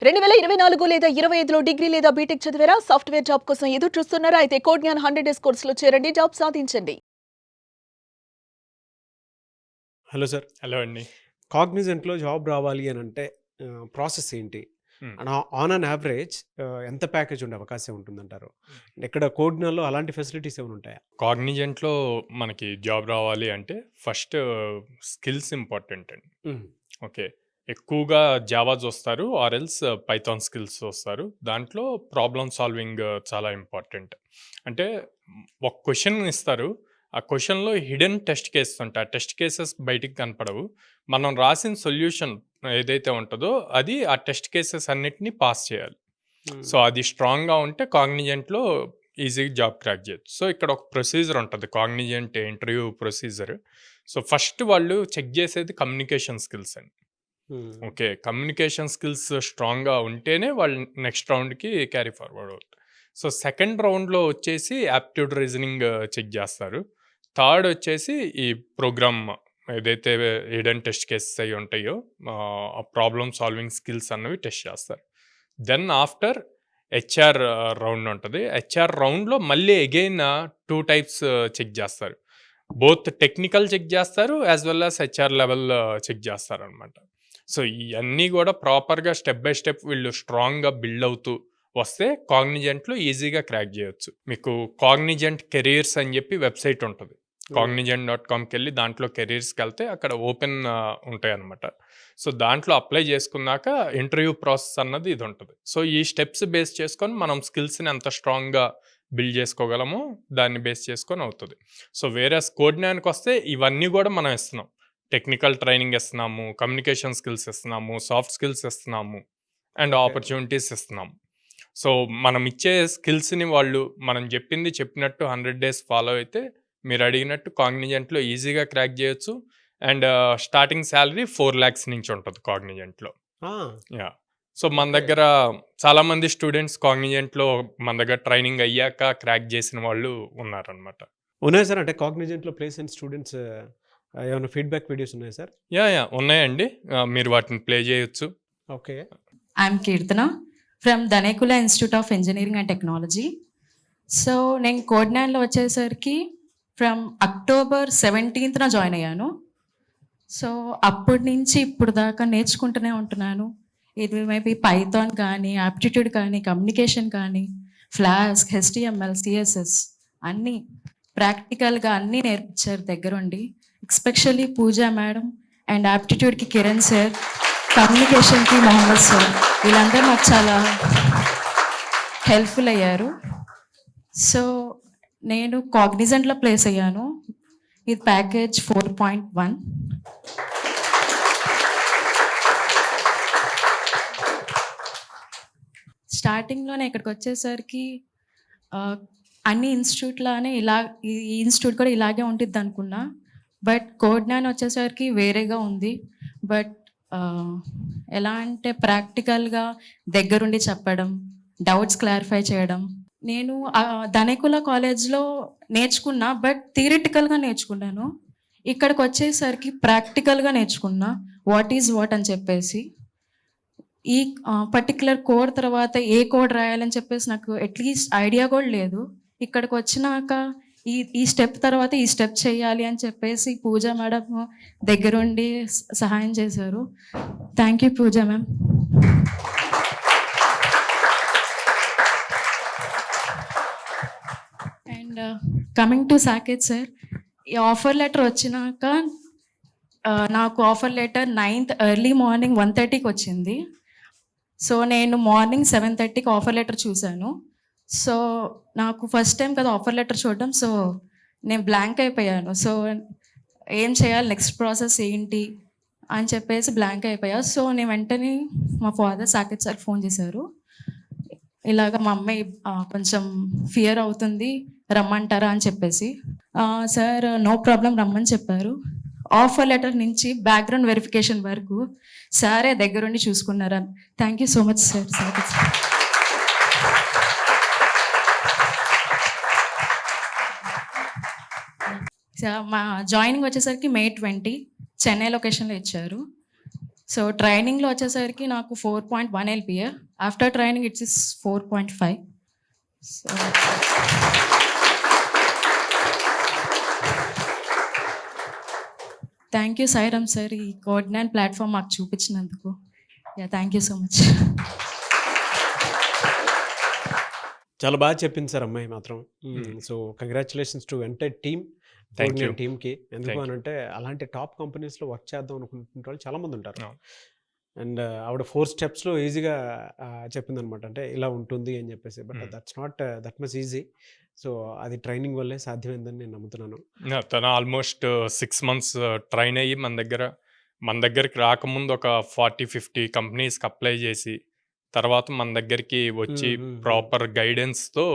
2024 లేదా 25లో డిగ్రీ లేదా బీటెక్ చదివారా? సాఫ్ట్‌వేర్ జాబ్ కోసం ఎదురు చూస్తున్నారా? అయితే కోడ్ జ్ఞాన్ 100 డేస్ కోర్సులో చేరండి. జాబ్ సాధించండి. Hello sir. హలో అండి. కాగ్నిజెంట్‌లో జాబ్ రావాలి అనంటే ప్రాసెస్ ఏంటి? హ్మ్. అండ్ ఆన్ అన్ యావరేజ్ ఎంత ప్యాకేజ్ ఉండే అవకాశం ఉంటుందంటారు? ఇక్కడ కోడ్‌నాలో అలాంటి ఫెసిలిటీస్ ఏమైనా ఉంటాయా? కాగ్నిజెంట్‌లో మనకి జాబ్ రావాలి అంటే ఫస్ట్ స్కిల్స్ ఇంపార్టెంట్ అండి. హ్మ్. ఓకే. ఎక్కువగా జావా చూస్తారు. ఆర్ ఎల్స్ పైథాన్ స్కిల్స్ చూస్తారు. దాంట్లో ప్రాబ్లమ్ సాల్వింగ్ చాలా ఇంపార్టెంట్. అంటే ఒక క్వెషన్ ఇస్తారు. ఆ క్వెషన్‌లో హిడెన్ టెస్ట్ కేసెస్ ఉంటాయి. ఆ టెస్ట్ కేసెస్ బయటికి కనపడవు. మనం రాసిన సొల్యూషన్ ఏదైతే ఉంటదో అది ఆ టెస్ట్ కేసెస్ అన్నిటిని పాస్ చేయాలి. సో, హ్మ్. అది స్ట్రాంగ్‌గా ఉంటే కాగ్నిజెంట్‌లో ఈజీగా జాబ్ క్రాక్ చేయొచ్చు. సో, ఇక్కడ ఒక ప్రొసీజర్ ఉంటది. Cognizant interview procedure. So, first వాళ్ళు చెక్ చేసేది కమ్యూనికేషన్ స్కిల్స్ అండి. హ్మ్. ఓకే. కమ్యూనికేషన్ స్కిల్స్ స్ట్రాంగ్‌గా ఉంటేనే వాళ్ళు నెక్స్ట్ రౌండ్‌కి క్యారీ ఫార్వర్డ్ అవుతారు. సో, సెకండ్ రౌండ్‌లో వచ్చేసి యాప్టిట్యూడ్ రీజనింగ్ చెక్ చేస్తారు. థర్డ్ వచ్చేసి ఈ ప్రోగ్రామ్ ఏదైతే హిడెన్ టెస్ట్ కేసెస్ అయి ఉంటాయో ఆ ప్రాబ్లమ్ సాల్వింగ్ స్కిల్స్ అన్నవి టెస్ట్ చేస్తారు. దెన్ ఆఫ్టర్ హెచ్ఆర్ రౌండ్ ఉంటది. హెచ్ఆర్ రౌండ్‌లో మళ్ళీ అగైన్ 2 టైప్స్ చెక్ చేస్తారు. బోత్ టెక్నికల్ చెక్ చేస్తారు. As well as HR level check చేస్తారనమాట. సో, ఇయన్నీ గూడా ప్రాపర్‌గా స్టెప్ బై స్టెప్ వీళ్ళు స్ట్రాంగ్‌గా బిల్డ్ అవుతూ వస్తే కాగ్నిజెంట్‌లో ఈజీగా క్రాక్ జేయొచ్చు. మీకు కాగ్నిజెంట్ కెరియర్స్ అని జెప్పి వెబ్‌సైట్ ఉంటది. హ్మ్. కాగ్నిజెంట్.కామ్‌కెళ్ళి దాంట్లో కెరియర్స్‌కెళ్తే అక్కడ ఓపెన్ ఉంటాయన్నమాట. సో, దాంట్లో అప్లై చేసుకున్నాక ఇంటర్వ్యూ ప్రాసెస్ అన్నది ఇది ఉంటది. సో, ఈ స్టెప్స్ బేస్ చేసుకొని మనం స్కిల్స్‌ని ఎంత స్ట్రాంగ్‌గా బిల్డ్ చేసుకోగలమో దాన్ని బేస్ చేసుకొని అవుతది. సో, వేరేస్ కోడ్‌నానికొస్తే ఇవన్నీ గూడా మనం ఇస్తున్నాం. టెక్నికల్ ట్రైనింగ్ ఇస్తున్నాము, కమ్యూనికేషన్ స్కిల్స్ ఇస్తున్నాము, సాఫ్ట్ స్కిల్స్ ఇస్తున్నాము అండ్ ఓకే. ఆపర్చునిటీస్ ఇస్తున్నాము. సో, మనం ఇచ్చే స్కిల్స్‌ని వాళ్ళు మనం జెప్పింది చెప్పినట్టు 100 డేస్ ఫాలో అయితే మీరడిగినట్టు కాగ్నిజెంట్‌లో ఈజీగా క్రాక్ జేయొచ్చు. అండ్ స్టార్టింగ్ సాలరీ 4,00,000 నుంచి ఉంటది కాగ్నిజెంట్‌లో. ఆ! యాహ్! సో, మన ఓకే. దగ్గర చాలామంది స్టూడెంట్స్ కాగ్నిజెంట్‌లో మన దగ్గర ట్రైనింగ్ అయ్యాక క్రాక్ జేసిన వాళ్ళు ఉన్నారనమాట. ఉన్నాయా సార్? అంటే కాగ్నిజెంట్‌లో ప్లేస్ అయిన స్టూడెంట్స్ ఏమైనా ఫీడ్‌బ్యాక్ వీడియోస్ ఉన్నాయా సార్? యాహ్! ఉన్నాయండి. మీరు వాటిని ప్లే జేయొచ్చు. Okay. I'm Kirtana from Danekula Institute of Engineering and Technology. So నేను కోడ్ 9లో వచ్చేసరికి ఫ్రమ్ అక్టోబర్ 17న జాయిన్ అయ్యాను. సో అప్పటి నుంచి ఇప్పుడు దాకా నేర్చుకుంటూనే ఉంటున్నాను. ఇది మేబీ పైథాన్ కానీ, ఆప్టిట్యూడ్ కానీ, కమ్యూనికేషన్ కానీ, ఫ్లాస్క్, హెచ్టీఎంఎల్, సిఎస్ఎస్ అన్నీ ప్రాక్టికల్గా అన్నీ నేర్పించారు దగ్గరుండి. ఎస్పెషల్లీ పూజా మేడం అండ్ ఆప్టిట్యూడ్కి కిరణ్ సార్, కమ్యూనికేషన్కి మొహమ్మద్ సార్, వీళ్ళందరూ నాకు చాలా హెల్ప్ఫుల్ అయ్యారు. సో నేను కాగ్నిజెంట్లో ప్లేస్ అయ్యాను. ఇది ప్యాకేజ్ 4.1. స్టార్టింగ్లోనే ఇక్కడికి వచ్చేసరికి అన్ని ఇన్స్టిట్యూట్లానే ఈ ఇన్స్టిట్యూట్ కూడా ఇలాగే ఉంటుంది అనుకున్నా. బట్ కోడ్ 9 వచ్చేసరికి వేరేగా ఉంది. బట్ ఎలా అంటే ప్రాక్టికల్గా దగ్గరుండి చెప్పడం, డౌట్స్ క్లారిఫై చేయడం. నేను ధనేకుల కాలేజ్లో నేర్చుకున్నా, బట్ థియరిటికల్గా నేర్చుకున్నాను. ఇక్కడికి వచ్చేసరికి ప్రాక్టికల్గా నేర్చుకున్నా, వాట్ ఈజ్ వాట్ అని చెప్పేసి. ఈ పర్టిక్యులర్ కోడ్ తర్వాత ఏ కోడ్ రాయాలని చెప్పేసి నాకు అట్లీస్ట్ ఐడియా కూడా లేదు. ఇక్కడికి వచ్చినాక ఈ స్టెప్ తర్వాత ఈ స్టెప్ చేయాలి అని చెప్పేసి పూజా మేడం దగ్గరుండి సహాయం చేశారు. Thank you Pooja ma'am. And coming to Saketh sir, ఈ ఆఫర్ లెటర్ వచ్చినాక నాకు offer letter 9th early morning 1:30కి వచ్చింది. సో నేను మార్నింగ్ 7:30కి ఆఫర్ లెటర్ చూశాను. సో నాకు ఫస్ట్ టైం కదా ఆఫర్ లెటర్ చూడడం. సో నేను బ్లాంక్ అయిపోయాను. సో ఏం చేయాలి, నెక్స్ట్ ప్రాసెస్ ఏంటి అని చెప్పేసి బ్లాంక్ అయిపోయా. సో నేను వెంటనే మా ఫాదర్ సాకేత్ సార్ ఫోన్ చేశారు. ఇలాగ మా అమ్మాయి కొంచెం ఫియర్ అవుతుంది, రమ్మంటారా అని చెప్పేసి. సార్ నో ప్రాబ్లం రమ్మని చెప్పారు. ఆఫర్ లెటర్ నుంచి బ్యాక్గ్రౌండ్ వెరిఫికేషన్ వరకు సారే దగ్గరుండి చూసుకున్నారా. Thank you so much sir. మా జాయినింగ్ వచ్చేసరికి May 20 చెన్నై లొకేషన్లో ఇచ్చారు. సో ట్రైనింగ్లో వచ్చేసరికి నాకు 4.1 LPA. After training it's is 4.5. So thank you Sairam sir, ఈ కోఆర్డినేట్ ప్లాట్ఫామ్ మాకు చూపించినందుకు. Thank you so much. చాలా బాగా చెప్పింది సార్ అమ్మాయి మాత్రం. So congratulations to entire team, Thank you. టీమ్కి. ఎందుకు Thank అని అంటే అలాంటి టాప్ కంపెనీస్లో వర్క్ చేద్దాం అనుకుంటున్న వాళ్ళు చాలామంది ఉంటారు. అవును. అండ్ ఆవిడ 4 స్టెప్స్లో ఈజీగా చెప్పింది అనమాట, అంటే ఇలా ఉంటుంది అని చెప్పేసి. But that's not that much easy. So అది ట్రైనింగ్ వల్లే సాధ్యమైందని నేను నమ్ముతున్నాను. తను ఆల్మోస్ట్ 6 months ట్రైన్ అయ్యి మన దగ్గరికి రాకముందు ఒక 40-50 కంపెనీస్కి అప్లై చేసి తర్వాత మన దగ్గరికి వచ్చి ప్రాపర్ గైడెన్స్తో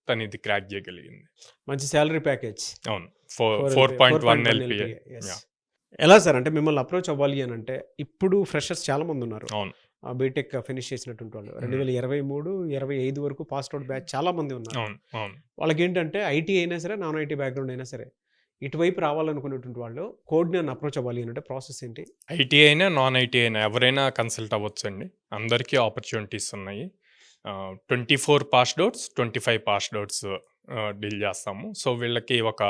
తను ఇది క్రాక్ చేయగలిగింది. మంచి శాలరీ ప్యాకేజ్. అవును, 4.1 LPA. ఎలా సార్ అంటే మిమ్మల్ని అప్రోచ్ అవ్వాలి అని అంటే ఇప్పుడు ఫ్రెషర్స్ చాలా మంది ఉన్నారు, అవును, బీటెక్ ఫినిష్ చేసినటువంటి వాళ్ళు 2023-25 వరకు పాస్ట్ అవుట్ బ్యాచ్ చాలా మంది ఉన్నారు. అవును, అవును. వాళ్ళకి ఏంటంటే ఐటీ అయినా సరే, నాన్ ఐటీ బ్యాక్గ్రౌండ్ అయినా సరే, ఇటువైపు రావాలనుకునేటువంటి వాళ్ళు కోడ్ని అప్రోచ్ అవ్వాలి అని అంటే ప్రాసెస్ ఏంటి? ఐటీ అయినా నాన్ ఐటీ అయినా ఎవరైనా కన్సల్ట్ అవ్వచ్చు అండి. అందరికీ ఆపర్చునిటీస్ ఉన్నాయి. 24 pass outs, 25 pass outs deal చేస్తాము. సో వీళ్ళకి ఒక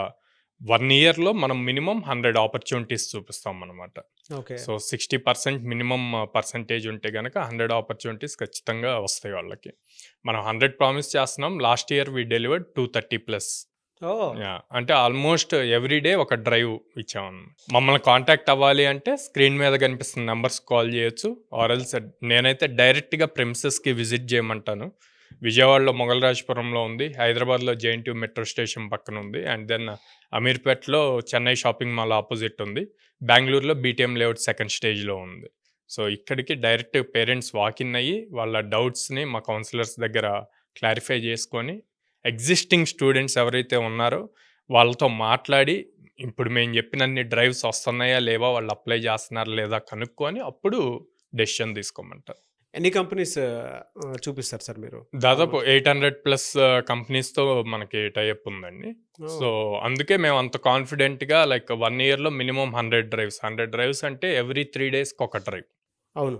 1 yearలో మనం మినిమం 100 ఆపర్చునిటీస్ చూపిస్తాం అనమాట. ఓకే. సో 60% మినిమం పర్సంటేజ్ ఉంటే కనుక 100 ఆపర్చునిటీస్ ఖచ్చితంగా వస్తాయి వాళ్ళకి. మనం 100 ప్రామిస్ చేస్తున్నాం. Last year we delivered 230+. అంటే ఆల్మోస్ట్ ఎవ్రీడే ఒక డ్రైవ్ ఇచ్చామన్నమాట. మమ్మల్ని కాంటాక్ట్ అవ్వాలి అంటే స్క్రీన్ మీద కనిపిస్తున్న నెంబర్స్ కాల్ చేయొచ్చు. ఆర్ఎల్స్ నేనైతే డైరెక్ట్గా ప్రెమిసెస్కి విజిట్ చేయమంటాను. విజయవాడలో మొగలరాజపురంలో ఉంది, హైదరాబాద్లో JNTU మెట్రో స్టేషన్ పక్కన ఉంది, అండ్ దెన్ అమీర్పేట్లో చెన్నై షాపింగ్ మాల్ ఆపోజిట్ ఉంది, బెంగళూరులో BTM లేఅవుట్ సెకండ్ స్టేజ్లో ఉంది. సో ఇక్కడికి డైరెక్ట్ పేరెంట్స్ వాకిన్ అయ్యి వాళ్ళ డౌట్స్ని మా కౌన్సిలర్స్ దగ్గర క్లారిఫై చేసుకొని ఎగ్జిస్టింగ్ స్టూడెంట్స్ ఎవరైతే ఉన్నారో వాళ్ళతో మాట్లాడి ఇప్పుడు మేము చెప్పినన్ని డ్రైవ్స్ వస్తున్నాయా లేవా, వాళ్ళు అప్లై చేస్తున్నారా లేదా కనుక్కొని అప్పుడు డెసిషన్ తీసుకోమంటారు. ఎన్ని కంపెనీస్ చూపిస్తారు సార్ మీరు? దాదాపు 800+ కంపెనీస్తో మనకి టైఅప్ ఉందండి. సో అందుకే మేము అంత కాన్ఫిడెంట్గా లైక్ 1 yearలో మినిమం 100 డ్రైవ్స్ అంటే ఎవ్రీ 3 daysకి ఒక డ్రైవ్. అవును.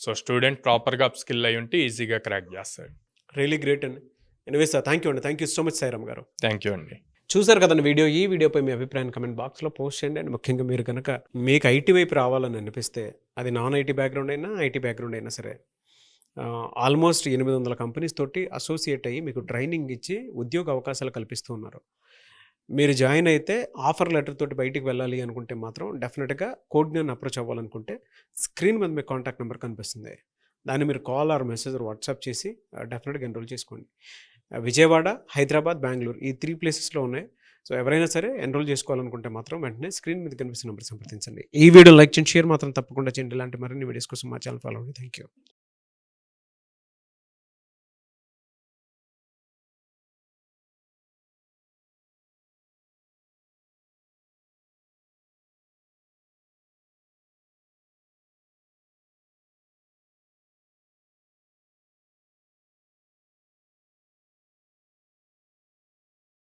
సో స్టూడెంట్ ప్రాపర్గా అప్ స్కిల్ అయి ఉంటే ఈజీగా క్రాక్ చేస్తాడు. రియలీ గ్రేట్ అండి. ఎనివే సార్, థ్యాంక్ యూ అండి. Thank you so much Sairam గారు. థ్యాంక్ యూ అండి. చూసారు కదండి వీడియో. ఈ వీడియోపై మీ అభిప్రాయాన్ని కమెంట్ బాక్స్లో పోస్ట్ చేయండి. అండ్ ముఖ్యంగా మీరు కనుక మీకు ఐటీ వైపు రావాలని అనిపిస్తే, అది నాన్ ఐటీ బ్యాక్గ్రౌండ్ అయినా ఐటీ బ్యాక్గ్రౌండ్ అయినా సరే, ఆల్మోస్ట్ 800 కంపెనీస్ తోటి అసోసియేట్ అయ్యి మీకు ట్రైనింగ్ ఇచ్చి ఉద్యోగ అవకాశాలు కల్పిస్తూ ఉన్నారు. మీరు జాయిన్ అయితే ఆఫర్ లెటర్ తోటి బయటికి వెళ్ళాలి అనుకుంటే మాత్రం డెఫినెట్గా కోడ్ని అప్రోచ్ అవ్వాలనుకుంటే స్క్రీన్ మీద మీ కాంటాక్ట్ నెంబర్ కనిపిస్తుంది. దాన్ని మీరు కాల్ ఆర్ మెసేజ్ వాట్సాప్ చేసి డెఫినెట్గా ఎన్రోల్ చేసుకోండి. విజయవాడ, హైదరాబాద్, బెంగళూరు ఈ 3 ప్లేసెస్లో ఉన్నాయి. సో ఎవరైనా సరే ఎన్రోల్ చేసుకోవాలనుకుంటే మాత్రం వెంటనే స్క్రీన్ మీద కనిపిస్తున్న నెంబర్ సంప్రదించండి. ఈ వీడియో లైక్ చేయండి, షేర్ మాత్రం తప్పకుండా చేయండి. ఇలాంటి మరిన్ని వీడియోస్ కోసం మా ఛానల్ ఫాలో అవ్వండి. Thank you.